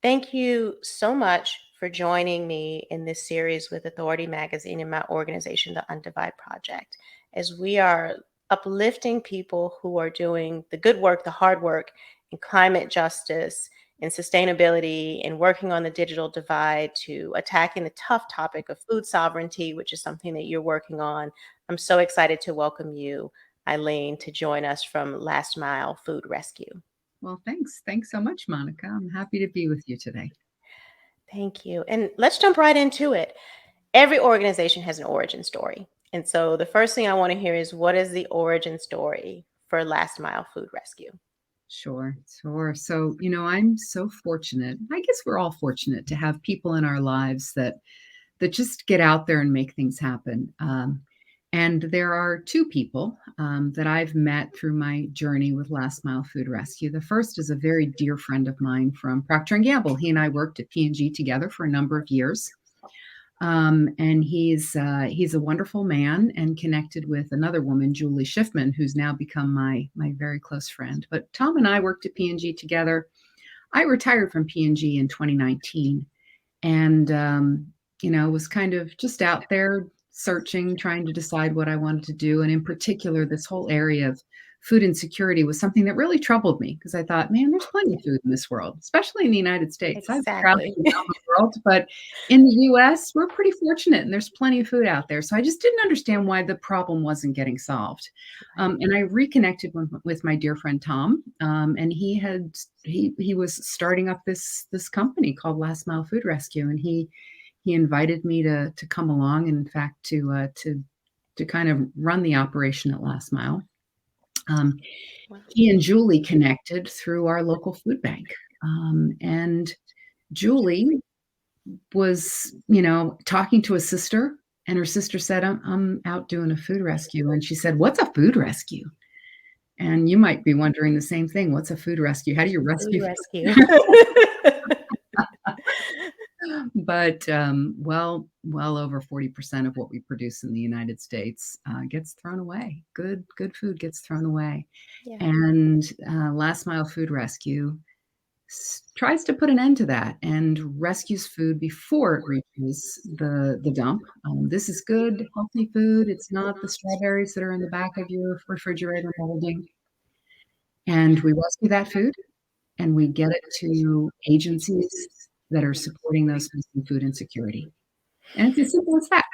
Thank you so much for joining me in this series with Authority Magazine and my organization, the Undivide Project, as we are uplifting people who are doing the good work, the hard work in climate justice, in sustainability, and working on the digital divide to attacking the tough topic of food sovereignty, which is something that you're working on. I'm so excited to welcome you, Eileen, to join us from Last Mile Food Rescue. Well, thanks. Thanks so much, Monica. I'm happy to be with you today. Thank you. And let's jump right into it. Every organization has an origin story. And so the first thing I want to hear is, what is the origin story for Last Mile Food Rescue? Sure, sure. So, I'm so fortunate. I guess we're all fortunate to have people in our lives that just get out there and make things happen. And there are two people that I've met through my journey with Last Mile Food Rescue. The first is a very dear friend of mine from Procter & Gamble. He and I worked at P&G together for a number of years. And he's a wonderful man and connected with another woman, Julie Schiffman, who's now become my very close friend. But Tom and I worked at P&G together. I retired from P&G in 2019, and was kind of just out there searching, trying to decide what I wanted to do. And in particular, this whole area of food insecurity was something that really troubled me, because I thought, man, there's plenty of food in this world, especially in the United States. I've traveled Exactly. around the world, but in the US, we're pretty fortunate and there's plenty of food out there. So I just didn't understand why the problem wasn't getting solved. And I reconnected with my dear friend Tom, and he was starting up this company called Last Mile Food Rescue, and he invited me to come along, and in fact to kind of run the operation at Last Mile. Wow. He and Julie connected through our local food bank. And Julie was, talking to a sister, and her sister said, I'm out doing a food rescue. And she said, "What's a food rescue?" And you might be wondering the same thing. What's a food rescue? How do you rescue Food food? rescue. But well over 40% of what we produce in the United States gets thrown away. Good food gets thrown away. Yeah. And Last Mile Food Rescue tries to put an end to that and rescues food before it reaches the dump. This is good, healthy food. It's not the strawberries that are in the back of your refrigerator molding. And we rescue that food, and we get it to agencies that are supporting those facing food insecurity. And it's as simple as that.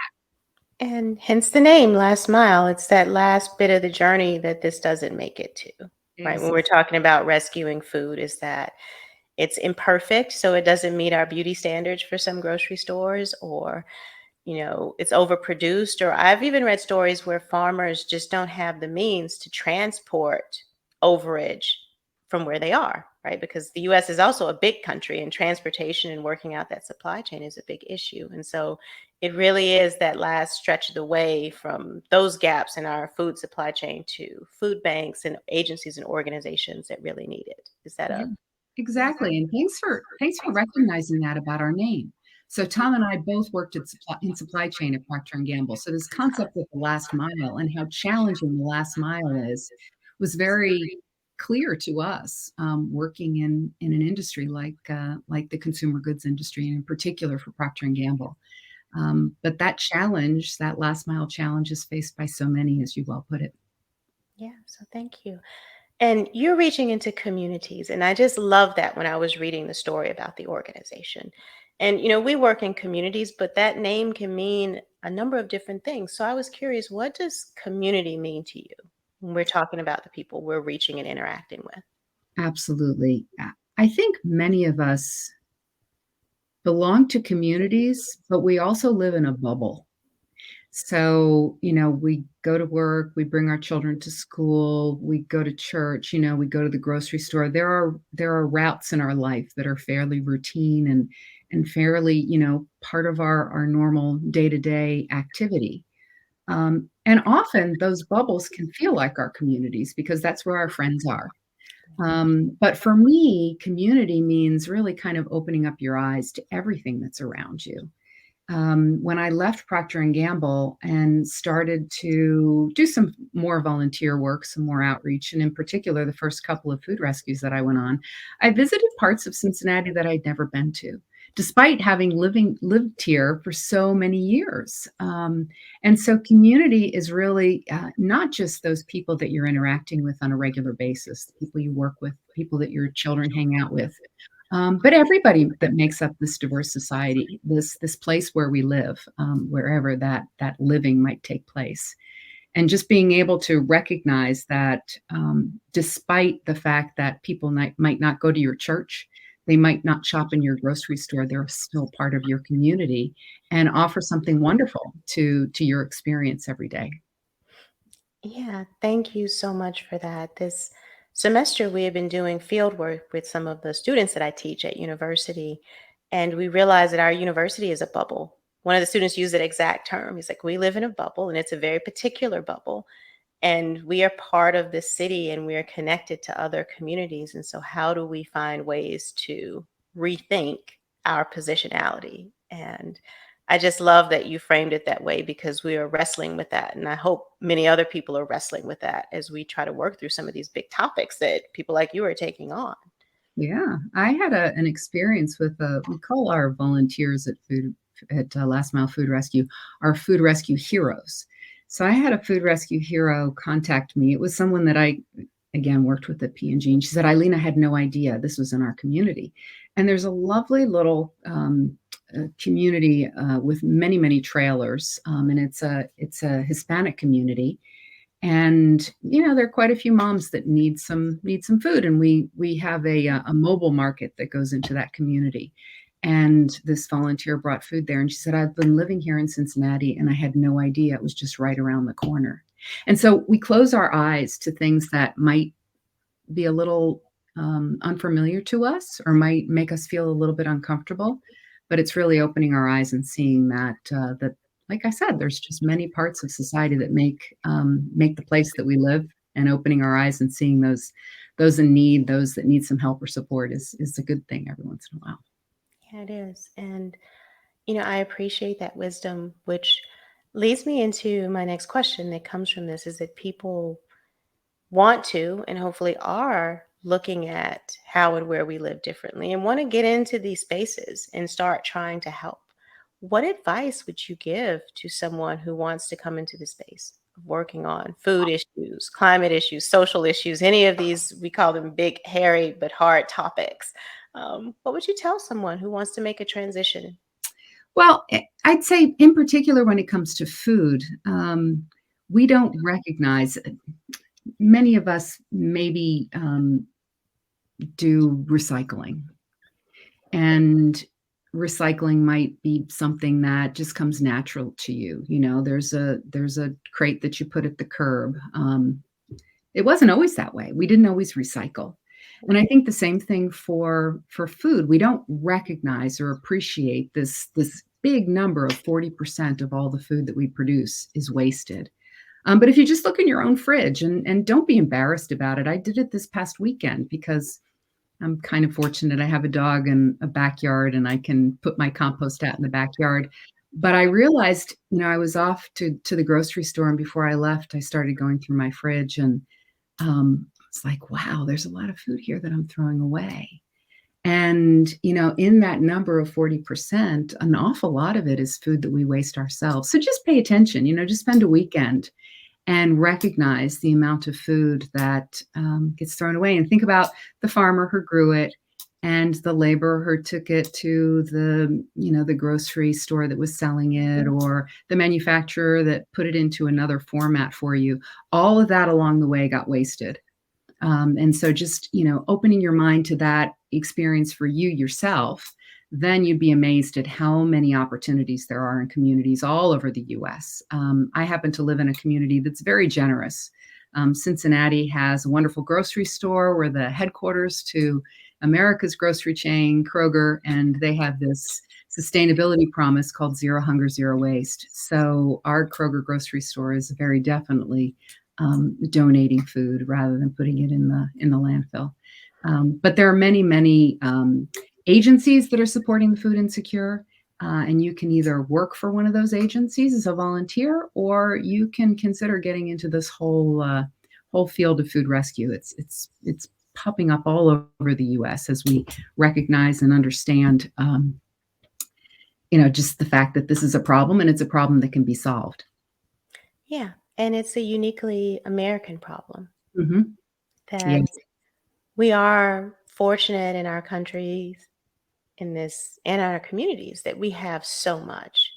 And hence the name Last Mile. It's that last bit of the journey that this doesn't make it to, right? When we're talking about rescuing food, is that it's imperfect, so it doesn't meet our beauty standards for some grocery stores, or it's overproduced. Or I've even read stories where farmers just don't have the means to transport overage from where they are, right? Because the US is also a big country, and transportation and working out that supply chain is a big issue. And so it really is that last stretch of the way from those gaps in our food supply chain to food banks and agencies and organizations that really need it. Is that Yeah, a exactly. And thanks for recognizing that about our name. So Tom and I both worked in supply chain at Procter and Gamble. So this concept of the last mile and how challenging the last mile is was very clear to us, working in an industry like the consumer goods industry, and in particular for Procter and Gamble. But that last mile challenge is faced by so many, as you well put it. Yeah, so thank you. And you're reaching into communities. And I just love that when I was reading the story about the organization. And, we work in communities, but that name can mean a number of different things. So I was curious, what does community mean to you when we're talking about the people we're reaching and interacting with? Absolutely. I think many of us belong to communities, but we also live in a bubble. So, we go to work, we bring our children to school, we go to church, we go to the grocery store. There are routes in our life that are fairly routine and fairly, part of our normal day-to-day activity. And often those bubbles can feel like our communities because that's where our friends are. But for me, community means really kind of opening up your eyes to everything that's around you. when I left Procter and Gamble and started to do some more volunteer work, some more outreach, and in particular, the first couple of food rescues that I went on, I visited parts of Cincinnati that I'd never been to, despite having lived here for so many years. And so, community is really not just those people that you're interacting with on a regular basis, the people you work with, people that your children hang out with, but everybody that makes up this diverse society, this place where we live, wherever that living might take place, and just being able to recognize that, despite the fact that people might not go to your church, they might not shop in your grocery store, they're still part of your community and offer something wonderful to your experience every day. Yeah, thank you so much for that. This semester, we have been doing field work with some of the students that I teach at university, and we realized that our university is a bubble. One of the students used that exact term. He's like, we live in a bubble, and it's a very particular bubble. And we are part of this city and we are connected to other communities. And so, how do we find ways to rethink our positionality? And I just love that you framed it that way because we are wrestling with that. And I hope many other people are wrestling with that as we try to work through some of these big topics that people like you are taking on. Yeah, I had an experience with we call our volunteers at Last Mile Food Rescue our food rescue heroes. So I had a food rescue hero contact me. It was someone that I again worked with at P&G, and she said, "Eileen, I had no idea this was in our community." And there's a lovely little community with many trailers, and it's a Hispanic community, and there are quite a few moms that need some food, and we have a mobile market that goes into that community. And this volunteer brought food there, and she said, "I've been living here in Cincinnati and I had no idea it was just right around the corner." And so we close our eyes to things that might be a little unfamiliar to us or might make us feel a little bit uncomfortable, but it's really opening our eyes and seeing that, like I said, there's just many parts of society that make the place that we live, and opening our eyes and seeing those in need, those that need some help or support is a good thing every once in a while. Yeah, it is. And, I appreciate that wisdom, which leads me into my next question that comes from this is that people want to and hopefully are looking at how and where we live differently and want to get into these spaces and start trying to help. What advice would you give to someone who wants to come into the space of working on food issues, climate issues, social issues, any of these, we call them big, hairy, but hard topics? What would you tell someone who wants to make a transition? Well, I'd say in particular when it comes to food, we don't recognize many of us maybe do recycling, and recycling might be something that just comes natural to you. There's a crate that you put at the curb. It wasn't always that way. We didn't always recycle. And I think the same thing for food. We don't recognize or appreciate this big number of 40% of all the food that we produce is wasted. But if you just look in your own fridge and don't be embarrassed about it. I did it this past weekend because I'm kind of fortunate. I have a dog and a backyard, and I can put my compost out in the backyard. But I realized, I was off to the grocery store, and before I left, I started going through my fridge, and it's like, wow, there's a lot of food here that I'm throwing away. And, in that number of 40%, an awful lot of it is food that we waste ourselves. So just pay attention, just spend a weekend and recognize the amount of food that gets thrown away. And think about the farmer who grew it and the laborer who took it to the grocery store that was selling it, or the manufacturer that put it into another format for you. All of that along the way got wasted. And so just, opening your mind to that experience for you yourself, then you'd be amazed at how many opportunities there are in communities all over the US. I happen to live in a community that's very generous. Cincinnati has a wonderful grocery store. We're the headquarters to America's grocery chain, Kroger, and they have this sustainability promise called Zero Hunger, Zero Waste. So our Kroger grocery store is very definitely donating food rather than putting it in the landfill. But there are many agencies that are supporting the food insecure. and you can either work for one of those agencies as a volunteer, or you can consider getting into this whole field of food rescue. It's popping up all over the U.S. as we recognize and understand, just the fact that this is a problem, and it's a problem that can be solved. Yeah, and it's a uniquely American problem Hmm. that Yes. we are fortunate in our countries in this and our communities that we have so much,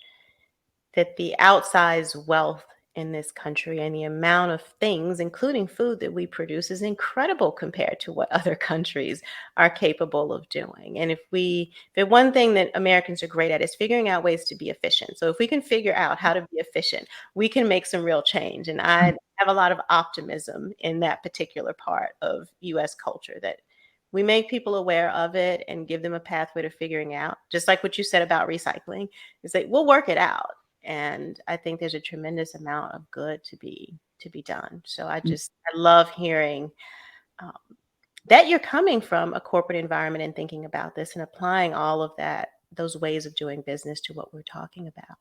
that the outsized wealth in this country and the amount of things, including food, that we produce is incredible compared to what other countries are capable of doing. And if the one thing that Americans are great at is figuring out ways to be efficient. So if we can figure out how to be efficient, we can make some real change. And I have a lot of optimism in that particular part of US culture, that we make people aware of it and give them a pathway to figuring out, just like what you said about recycling. Is that we'll work it out. And I think there's a tremendous amount of good to be done. So I love hearing um, that you're coming from a corporate environment and thinking about this and applying all of those ways of doing business to what we're talking about.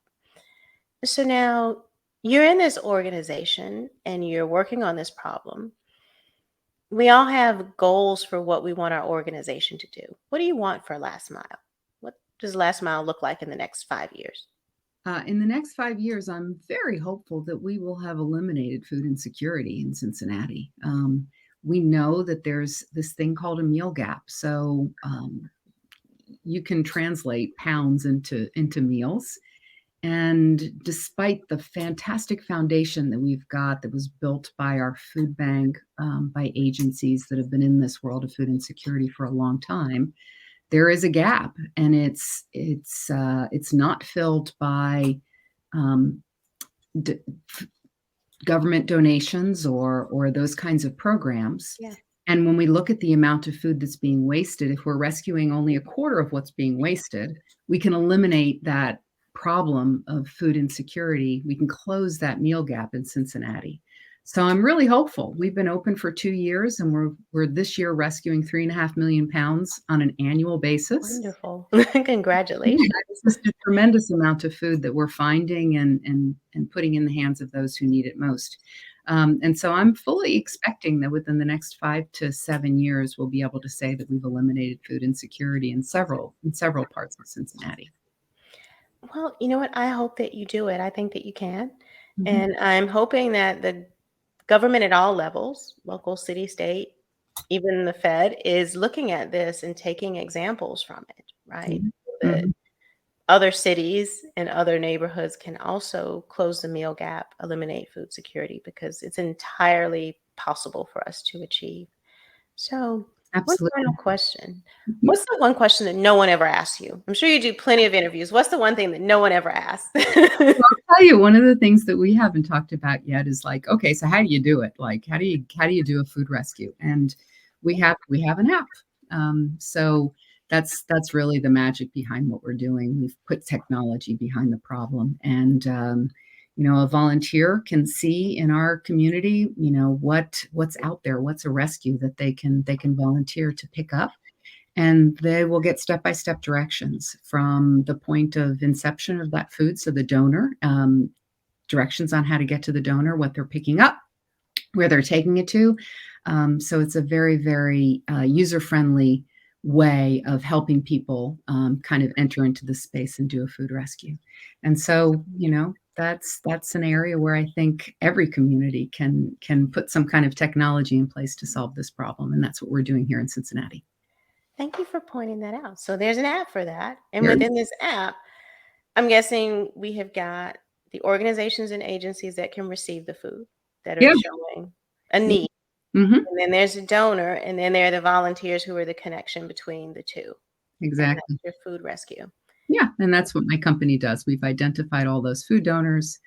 So now you're in this organization and you're working on this problem. We all have goals for what we want our organization to do. What do you want for Last Mile? What does Last Mile look like in the next 5 years? In the next 5 years, I'm very hopeful that we will have eliminated food insecurity in Cincinnati. We know that there's this thing called a meal gap. So you can translate pounds into meals. And despite the fantastic foundation that we've got that was built by our food bank, by agencies that have been in this world of food insecurity for a long time, there is a gap, and it's not filled by um, d- government donations or those kinds of programs. Yeah. And when we look at the amount of food that's being wasted, if we're rescuing only a quarter of what's being wasted, we can eliminate that problem of food insecurity. We can close that meal gap in Cincinnati. So I'm really hopeful. We've been open for 2 years, and we're this year rescuing 3.5 million pounds on an annual basis. Wonderful. Yeah, Congratulations. it's just a tremendous amount of food that we're finding and putting in the hands of those who need it most. And so I'm fully expecting that within the next 5 to 7 years, we'll be able to say that we've eliminated food insecurity in several parts of Cincinnati. Well, you know what? I hope that you do it. I think that you can. Mhm. And I'm hoping that the government at all levels, local, city, state, even the Fed, is looking at this and taking examples from it, right? Mhm. So that Mhm. other cities and other neighborhoods can also close the meal gap, eliminate food security, because it's entirely possible for us to achieve. So, one final Absolutely. question. Mhm. What's the one question that no one ever asks you? I'm sure you do plenty of interviews. What's the one thing that no one ever asks? Well, I'll tell you, one of the things that we haven't talked about yet is like, okay, so how do you do it? Like, how do you do a food rescue? And we have an app. So that's really the magic behind what we're doing. We've put technology behind the problem, and a volunteer can see in our community, what's out there, what's a rescue that they can volunteer to pick up, and they will get step-by-step directions from the point of inception of that food. So the donor, directions on how to get to the donor, what they're picking up, where they're taking it to. So it's a very, very user-friendly way of helping people kind of enter into the space and do a food rescue. And so, that's an area where I think every community can put some kind of technology in place to solve this problem, and that's what we're doing here in Cincinnati. Thank you for pointing that out. So there's an app for that. And There. within this app, I'm guessing we have got the organizations and agencies that can receive the food that are Yeah. showing a Yeah. need. Mhm. And then there's a donor, and then there are the volunteers who are the connection between the two. And Exactly. that's your food rescue. Yeah, and that's what my company does. We've identified all those food donors.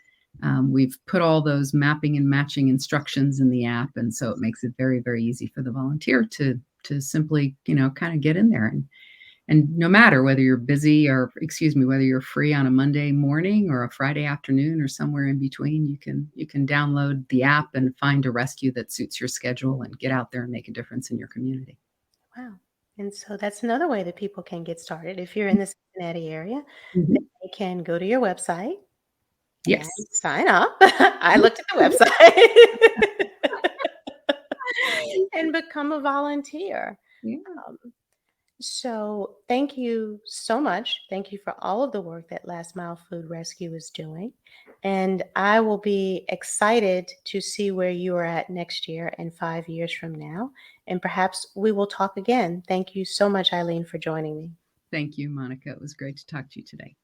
We've put all those mapping and matching instructions in the app, and so it makes it very, very easy for the volunteer to simply, kind of get in there, and no matter whether you're busy or, excuse me, whether you're free on a Monday morning or a Friday afternoon or somewhere in between, you can download the app and find a rescue that suits your schedule and get out there and make a difference in your community. Wow. And so that's another way that people can get started. If you're in the Cincinnati area, Mhm. they can go to your website and Yes. sign up. I looked at the website and become a volunteer. Yeah. Um, so thank you so much. Thank you for all of the work that Last Mile Food Rescue is doing. And I will be excited to see where you are at next year and 5 years from now. And perhaps we will talk again. Thank you so much, Eileen, for joining me. Thank you, Monica. It was great to talk to you today.